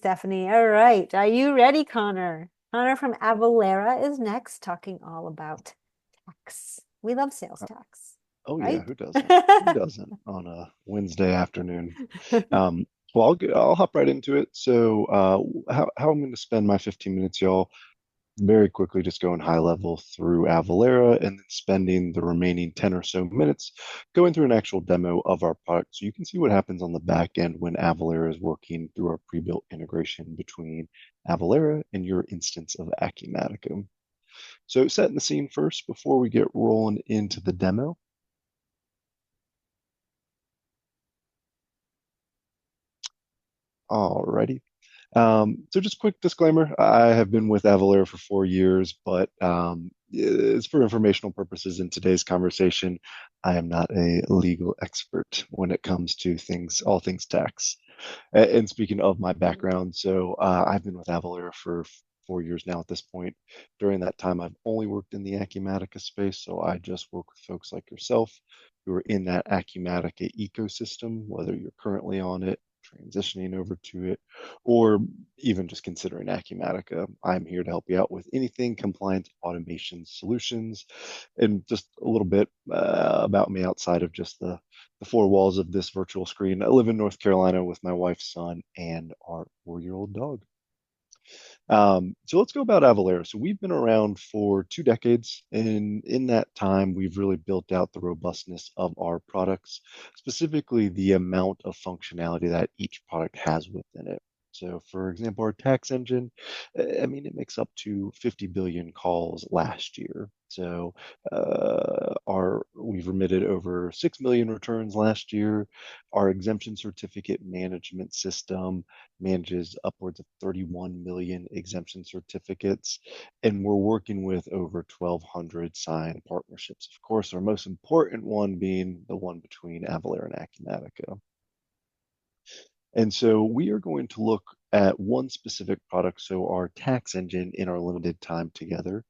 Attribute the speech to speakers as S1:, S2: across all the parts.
S1: Stephanie. All right. Are you ready, Connor? Connor from Avalara is next, talking all about tax. We love sales
S2: Uh,
S1: tax,
S2: Oh yeah,
S1: right?
S2: who doesn't? Who doesn't on a Wednesday afternoon? Well, I'll hop right into it. So, how I'm going to spend my 15 minutes, y'all, very quickly, just going high level through Avalara, and then spending the remaining 10 or so minutes going through an actual demo of our product, so you can see what happens on the back end when Avalara is working through our pre-built integration between Avalara and your instance of Acumatica. So, setting the scene first before we get rolling into the demo. Alrighty. So just quick disclaimer, I have been with Avalara for 4 years, but it's for informational purposes in today's conversation. I am not a legal expert when it comes to all things tax. And speaking of my background, so I've been with Avalara for 4 years now at this point. During that time, I've only worked in the Acumatica space, so I just work with folks like yourself who are in that Acumatica ecosystem, whether you're currently on it, transitioning over to it, or even just considering Acumatica. I'm here to help you out with anything compliance automation solutions, and just a little bit about me outside of just the four walls of this virtual screen. I live in North Carolina with my wife's son and our 4-year-old dog. So let's go about Avalara. So we've been around for 2 decades, and in that time, we've really built out the robustness of our products, specifically the amount of functionality that each product has within it. So, for example, our tax engine, I mean, it makes up to 50 billion calls last year. So, our we've remitted over 6 million returns last year. Our exemption certificate management system manages upwards of 31 million exemption certificates, and we're working with over 1,200 signed partnerships. Of course, our most important one being the one between Avalara and Acumatica. And so we are going to look at one specific product, so our tax engine, in our limited time together.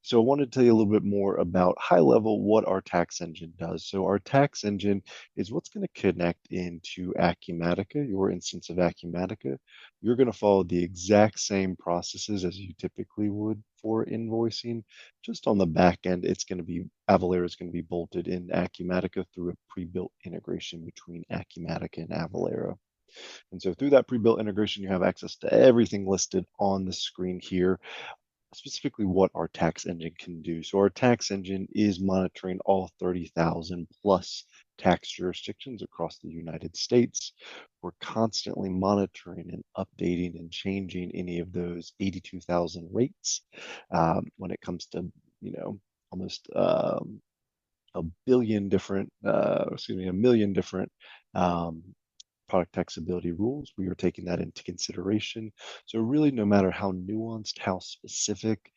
S2: So I wanted to tell you a little bit more about high level what our tax engine does. So our tax engine is what's going to connect into Acumatica, your instance of Acumatica. You're going to follow the exact same processes as you typically would for invoicing. Just on the back end, it's going to be Avalara is going to be bolted in Acumatica through a pre-built integration between Acumatica and Avalara. And so through that pre-built integration, you have access to everything listed on the screen here, specifically what our tax engine can do. So our tax engine is monitoring all 30,000 plus tax jurisdictions across the United States. We're constantly monitoring and updating and changing any of those 82,000 rates when it comes to, you know, almost a billion different, a million different um, product taxability rules. We are taking that into consideration. So really, no matter how nuanced, how specific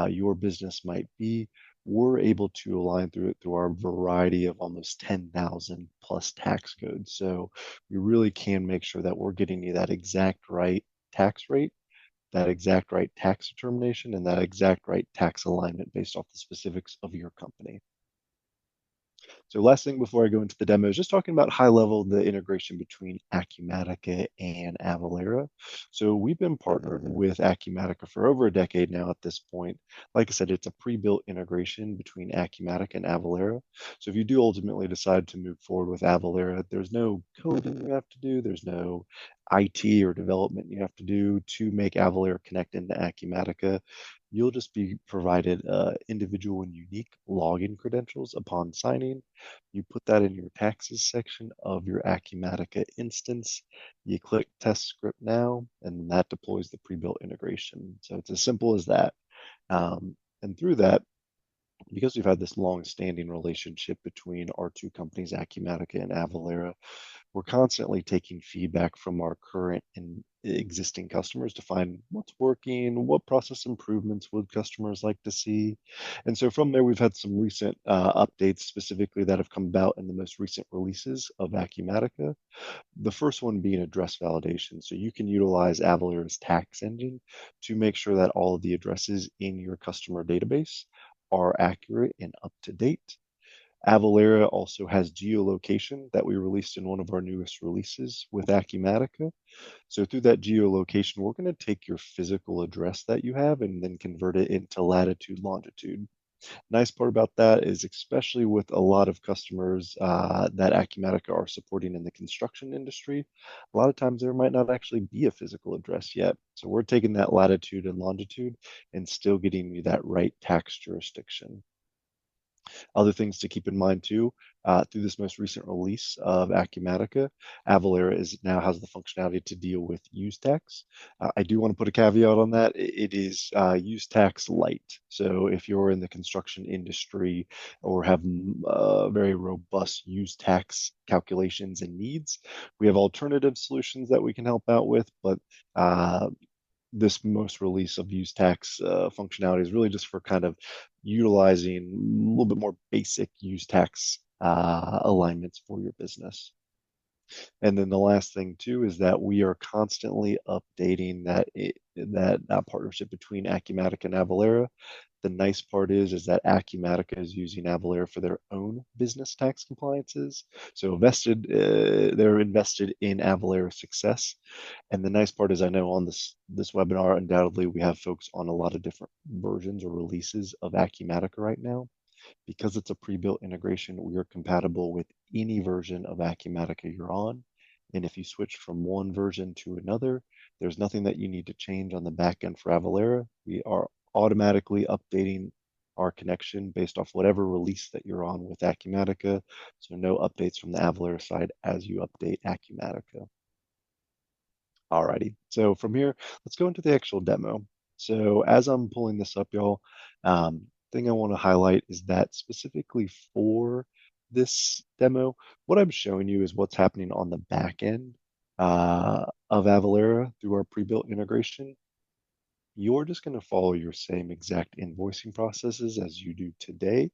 S2: your business might be, we're able to align through it through our variety of almost 10,000 plus tax codes. So we really can make sure that we're getting you that exact right tax rate, that exact right tax determination, and that exact right tax alignment based off the specifics of your company. So last thing before I go into the demo is just talking about high level the integration between Acumatica and Avalara. So we've been partnered with Acumatica for over a decade now at this point. Like I said, it's a pre-built integration between Acumatica and Avalara. So if you do ultimately decide to move forward with Avalara, there's no coding you have to do, there's no IT or development you have to do to make Avalara connect into Acumatica. You'll just be provided individual and unique login credentials upon signing. You put that in your taxes section of your Acumatica instance. You click test script now, and that deploys the pre-built integration. So it's as simple as that. And through that, because we've had this long-standing relationship between our two companies, Acumatica and Avalara, we're constantly taking feedback from our current and existing customers to find what's working, what process improvements would customers like to see. And so from there, we've had some recent updates specifically that have come about in the most recent releases of Acumatica. The first one being address validation. So you can utilize Avalara's tax engine to make sure that all of the addresses in your customer database are accurate and up to date. Avalara also has geolocation that we released in one of our newest releases with Acumatica. So through that geolocation, we're going to take your physical address that you have and then convert it into latitude, longitude. Nice part about that is, especially with a lot of customers that Acumatica are supporting in the construction industry, a lot of times there might not actually be a physical address yet. So we're taking that latitude and longitude and still getting you that right tax jurisdiction. Other things to keep in mind too, through this most recent release of Acumatica, Avalara is now has the functionality to deal with use tax. I do want to put a caveat on that. It is use tax light. So if you're in the construction industry or have very robust use tax calculations and needs, we have alternative solutions that we can help out with, but this most release of use tax functionality is really just for kind of utilizing a little bit more basic use tax alignments for your business. And then the last thing too is that we are constantly updating that partnership between Acumatica and Avalara. The nice part is that Acumatica is using Avalara for their own business tax compliances. So they're invested in Avalara's success. And the nice part is I know on this webinar, undoubtedly we have folks on a lot of different versions or releases of Acumatica right now. Because it's a pre-built integration, we are compatible with any version of Acumatica you're on. And if you switch from one version to another, there's nothing that you need to change on the back end for Avalara. We are automatically updating our connection based off whatever release that you're on with Acumatica. So no updates from the Avalara side as you update Acumatica. Alrighty, so from here, let's go into the actual demo. So as I'm pulling this up, y'all, thing I want to highlight is that specifically for this demo, what I'm showing you is what's happening on the back end of Avalara through our pre-built integration. You're just going to follow your same exact invoicing processes as you do today.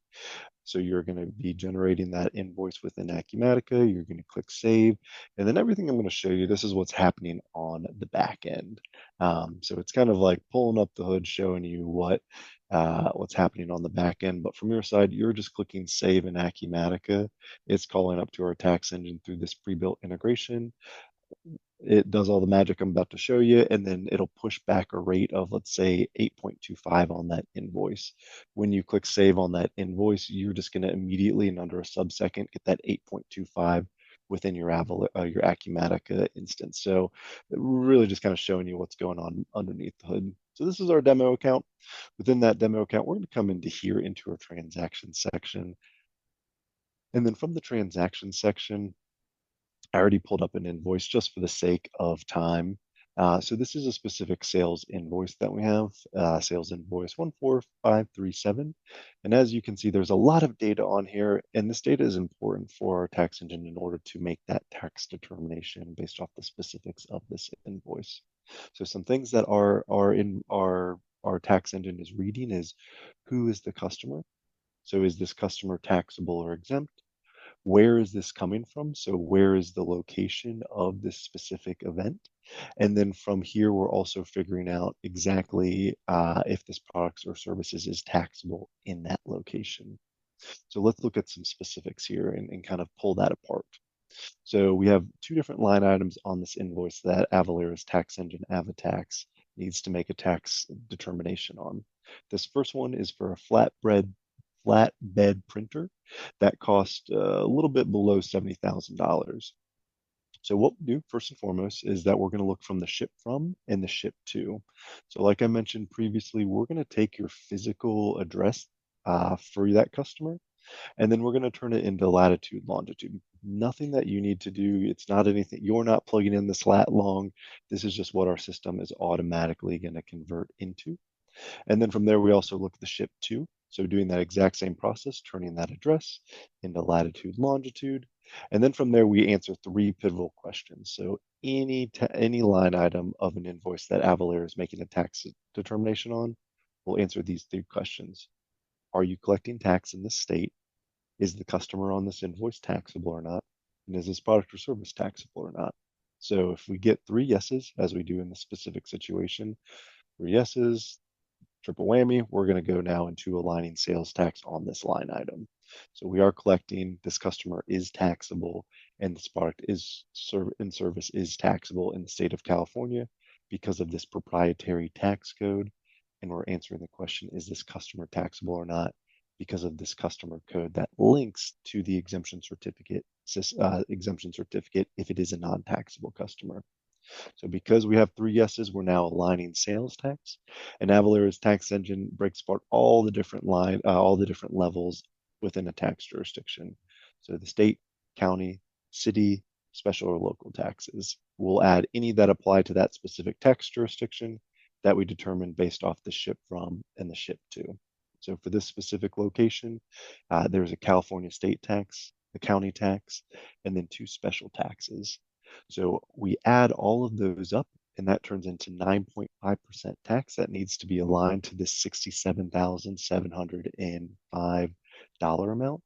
S2: So you're going to be generating that invoice within Acumatica. You're going to click save. And then everything I'm going to show you, this is what's happening on the back end. So it's kind of like pulling up the hood, showing you what's happening on the back end. But from your side, you're just clicking save in Acumatica. It's calling up to our tax engine through this pre-built integration. It does all the magic I'm about to show you, and then it'll push back a rate of, let's say, 8.25 on that invoice. When you click save on that invoice, you're just going to immediately, in under a sub-second, get that 8.25 within your your Acumatica instance. So really just kind of showing you what's going on underneath the hood. So this is our demo account. Within that demo account, we're going to come into here into our transaction section. And then from the transaction section, I already pulled up an invoice just for the sake of time. So this is a specific sales invoice that we have, sales invoice 14537. And as you can see, there's a lot of data on here, and this data is important for our tax engine in order to make that tax determination based off the specifics of this invoice. So some things that are in our tax engine is reading is, who is the customer? So is this customer taxable or exempt? Where is this coming from? So where is the location of this specific event? And then from here, we're also figuring out exactly if this products or services is taxable in that location. So let's look at some specifics here and kind of pull that apart. So we have two different line items on this invoice that Avalara's tax engine, Avatax, needs to make a tax determination on. This first one is for a flatbed printer that cost a little bit below $70,000. So what we do first and foremost is that we're going to look from the ship from and the ship to. So like I mentioned previously, we're going to take your physical address for that customer, and then we're going to turn it into latitude, longitude. Nothing that you need to do. It's not anything. You're not plugging in this lat long. This is just what our system is automatically going to convert into. And then from there, we also look at the ship to. So doing that exact same process, turning that address into latitude, longitude. And then from there, we answer three pivotal questions. So any line item of an invoice that Avalara is making a tax determination on, we'll answer these three questions. Are you collecting tax in this state? Is the customer on this invoice taxable or not? And is this product or service taxable or not? So if we get three yeses, as we do in the specific situation, three yeses, triple whammy, we're going to go now into aligning sales tax on this line item. So we are collecting this customer is taxable and this product is in service is taxable in the state of California because of this proprietary tax code. And we're answering the question, is this customer taxable or not? Because of this customer code that links to the exemption certificate if it is a non-taxable customer. So because we have three yeses, we're now aligning sales tax. And Avalara's tax engine breaks apart all the different levels within a tax jurisdiction. So the state, county, city, special or local taxes. We'll add any that apply to that specific tax jurisdiction that we determine based off the ship from and the ship to. So for this specific location, there's a California state tax, a county tax, and then two special taxes. So we add all of those up, and that turns into 9.5% tax that needs to be aligned to this $67,705 amount.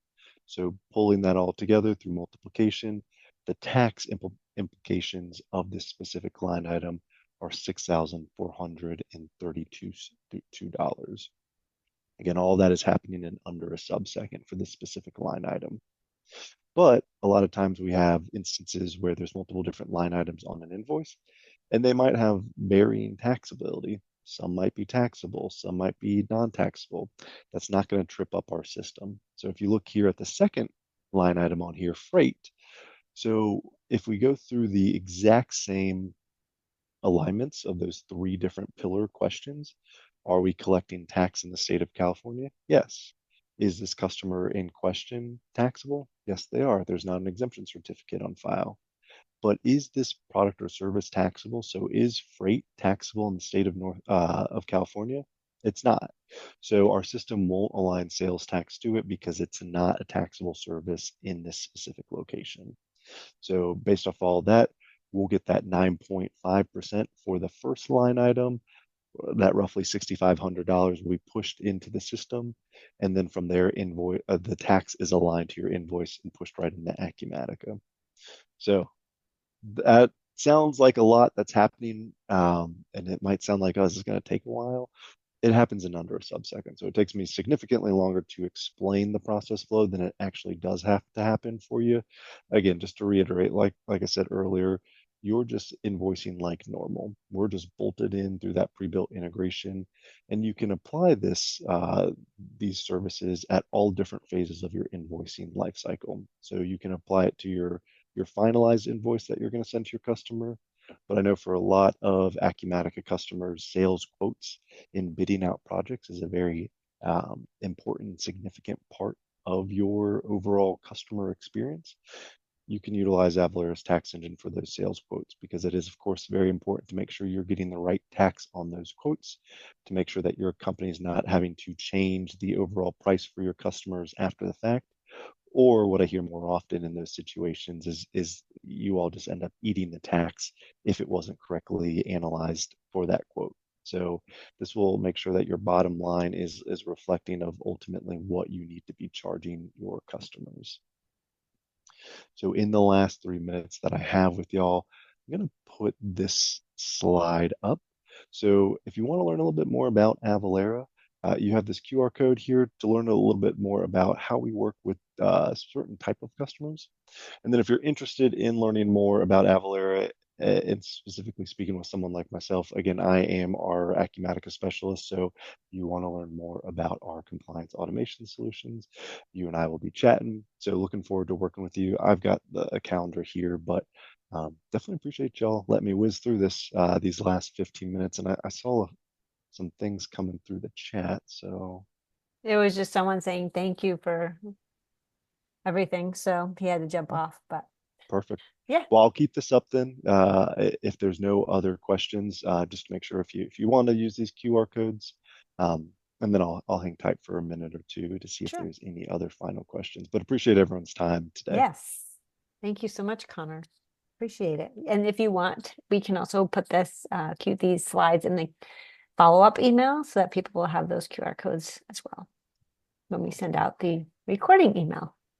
S2: So pulling that all together through multiplication, the tax implications of this specific line item are $6,432. Again, all that is happening in under a sub-second for this specific line item. But a lot of times we have instances where there's multiple different line items on an invoice, and they might have varying taxability. Some might be taxable, some might be non-taxable. That's not going to trip up our system. So if you look here at the second line item on here, freight. So if we go through the exact same alignments of those three different pillar questions, are we collecting tax in the state of California? Yes. Is this customer in question taxable? Yes, they are. There's not an exemption certificate on file. But is this product or service taxable? So is freight taxable in the state of California? It's not. So our system won't align sales tax to it because it's not a taxable service in this specific location. So based off all that, we'll get that 9.5% for the first line item. That roughly $6,500 will be pushed into the system, and then from there, the tax is aligned to your invoice and pushed right into Acumatica. So that sounds like a lot that's happening, and it might sound like us is going to take a while. It happens in under a sub-second. So it takes me significantly longer to explain the process flow than it actually does have to happen for you. Again, just to reiterate, like I said earlier, you're just invoicing like normal. We're just bolted in through that pre-built integration, and you can apply these services at all different phases of your invoicing lifecycle. So you can apply it to your finalized invoice that you're going to send to your customer. But I know for a lot of Acumatica customers, sales quotes in bidding out projects is a very important, significant part of your overall customer experience. You can utilize Avalara's tax engine for those sales quotes because it is, of course, very important to make sure you're getting the right tax on those quotes, to make sure that your company is not having to change the overall price for your customers after the fact. Or what I hear more often in those situations is you all just end up eating the tax if it wasn't correctly analyzed for that quote. So this will make sure that your bottom line is reflecting of ultimately what you need to be charging your customers. So in the last 3 minutes that I have with y'all, I'm going to put this slide up. So if you want to learn a little bit more about Avalara, you have this QR code here to learn a little bit more about how we work with certain type of customers. And then if you're interested in learning more about Avalara, and specifically speaking with someone like myself, again, I am our Acumatica specialist. So you want to learn more about our compliance automation solutions, you and I will be chatting. So looking forward to working with you. I've got a calendar here, but definitely appreciate y'all letting me whiz through these last 15 minutes. And I saw some things coming through the chat. So
S1: It was just someone saying thank you for everything. So he had to jump
S2: oh,
S1: off, but
S2: perfect.
S1: yeah,
S2: Well, I'll keep this up then. If there's no other questions, just make sure if you want to use these QR codes, um, and then I'll hang tight for a minute or two to see if
S1: sure.
S2: there's any other final questions. But appreciate everyone's time today.
S1: Yes. Thank you so much, Connor. Appreciate it. And if you want, we can also put these slides in the follow-up email so that people will have those QR codes as well when we send out the recording email.